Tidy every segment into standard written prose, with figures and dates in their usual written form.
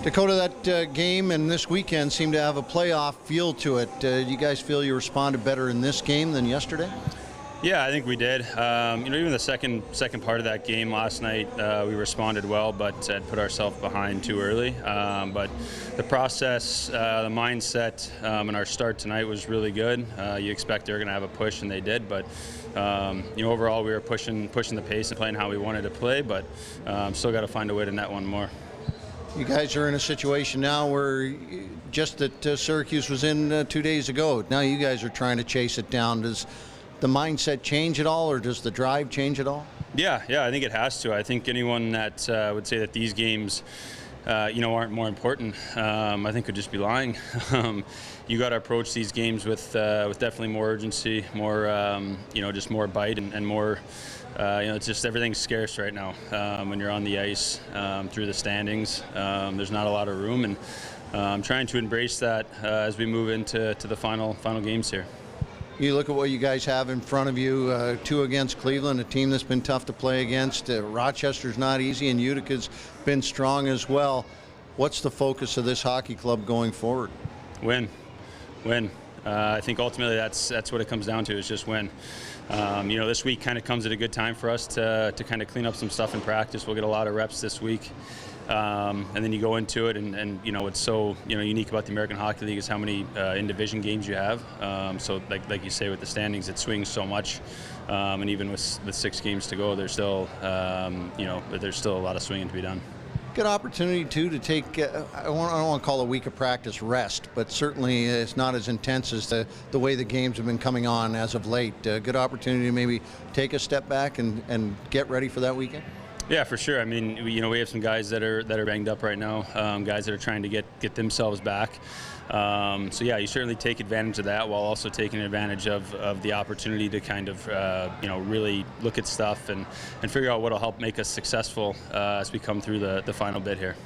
Dakota, that game and this weekend seemed to have a playoff feel to it. Do you guys feel you responded better in this game than yesterday? Yeah, I think we did. Even the second part of that game last night, we responded well, but had put ourselves behind too early. But the process, the mindset, and our start tonight was really good. You expect they're going to have a push, and they did. But overall, we were pushing the pace and playing how we wanted to play. But still got to find a way to net one more. You guys are in a situation now where just that Syracuse was in 2 days ago. Now you guys are trying to chase it down. Does the mindset change at all, or does the drive change at all? Yeah, I think it has to. I think anyone that would say that these games, aren't more important, I think would just be lying. You got to approach these games with definitely more urgency, more, just more bite and more. It's just everything's scarce right now when you're on the ice through the standings. There's not a lot of room, and I'm trying to embrace that as we move into the final games here. You look at what you guys have in front of you, 2 against Cleveland, a team that's been tough to play against. Rochester's not easy, and Utica's been strong as well. What's the focus of this hockey club going forward? Win. I think ultimately that's what it comes down to, is just win. This week kind of comes at a good time for us to kind of clean up some stuff in practice. We'll get a lot of reps this week. And then you go into it, and what's so unique about the American Hockey League is how many in-division games you have. So like you say, with the standings, it swings so much, and even with 6 games to go, there's still there's still a lot of swinging to be done. Good opportunity too to take I don't want to call a week of practice rest, but certainly it's not as intense as the way the games have been coming on as of late. Good opportunity to maybe take a step back and get ready for that weekend. Yeah, for sure. I mean, we have some guys that are banged up right now, guys that are trying to get themselves back. So yeah, you certainly take advantage of that while also taking advantage of the opportunity to kind of really look at stuff and figure out what will help make us successful as we come through the final bit here.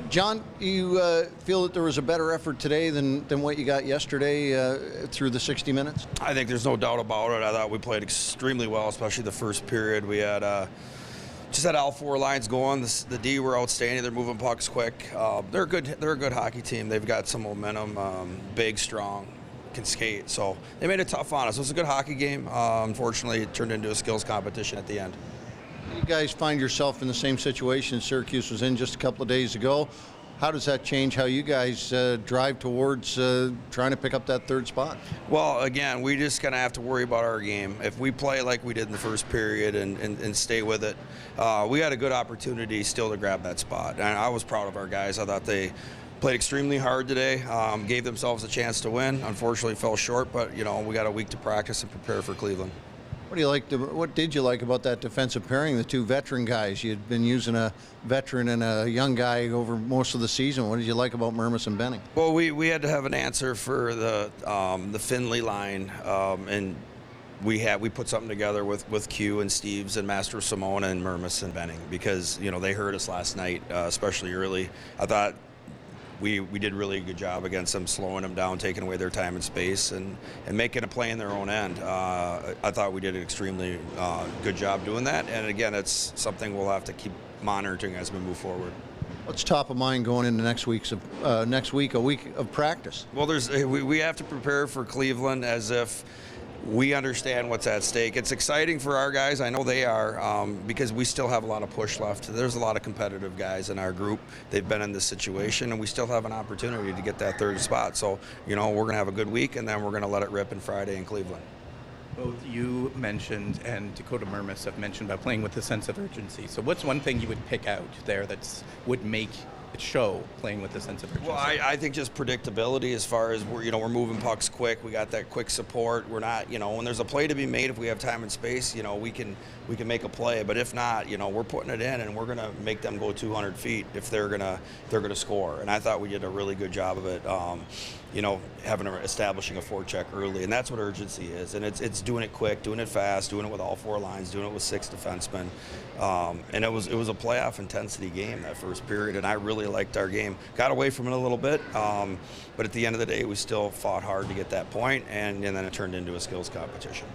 John, you feel that there was a better effort today than what you got yesterday through the 60 minutes? I think there's no doubt about it. I thought we played extremely well, especially the first period. We had just had all 4 lines going. The D were outstanding. They're moving pucks quick. They're a good hockey team. They've got some momentum, big, strong, can skate. So they made it tough on us. It was a good hockey game. Unfortunately, it turned into a skills competition at the end. You guys find yourself in the same situation Syracuse was in just a couple of days ago. How does that change how you guys drive towards trying to pick up that 3rd spot? Well, again, we just going to have to worry about our game. If we play like we did in the first period and stay with it, we had a good opportunity still to grab that spot. And I was proud of our guys. I thought they played extremely hard today, gave themselves a chance to win. Unfortunately, fell short, but, we got a week to practice and prepare for Cleveland. What did you like about that defensive pairing, the 2 veteran guys? You'd been using a veteran and a young guy over most of the season. What did you like about Mermis and Benning? Well, we had to have an answer for the Finley line, and we put something together with Q and Steves and Master Simone and Mermis and Benning because they hurt us last night, especially early. I thought we did really a good job against them, slowing them down, taking away their time and space, and making a play in their own end. I thought we did an extremely good job doing that, and again, it's something we'll have to keep monitoring as we move forward. What's top of mind going into next week, a week of practice? Well, we have to prepare for Cleveland as if we understand what's at stake. It's exciting for our guys. I know they are because we still have a lot of push left. There's a lot of competitive guys in our group. They've been in this situation, and we still have an opportunity to get that 3rd spot. So, we're going to have a good week, and then we're going to let it rip in Friday in Cleveland. Both you mentioned and Dakota Mermis have mentioned about playing with a sense of urgency. So what's one thing you would pick out there that would make it show playing with a sense of urgency? Well, I think just predictability as far as we're moving pucks quick. We got that quick support. We're not, when there's a play to be made, if we have time and space, we can make a play. But if not, we're putting it in, and we're gonna make them go 200 feet if they're gonna score. And I thought we did a really good job of it. Establishing a forecheck early, and that's what urgency is. And it's doing it quick, doing it fast, doing it with all 4 lines, doing it with 6 defensemen. And it was a playoff intensity game that first period, and I really liked our game. Got away from it a little bit, but at the end of the day, we still fought hard to get that point, and then it turned into a skills competition.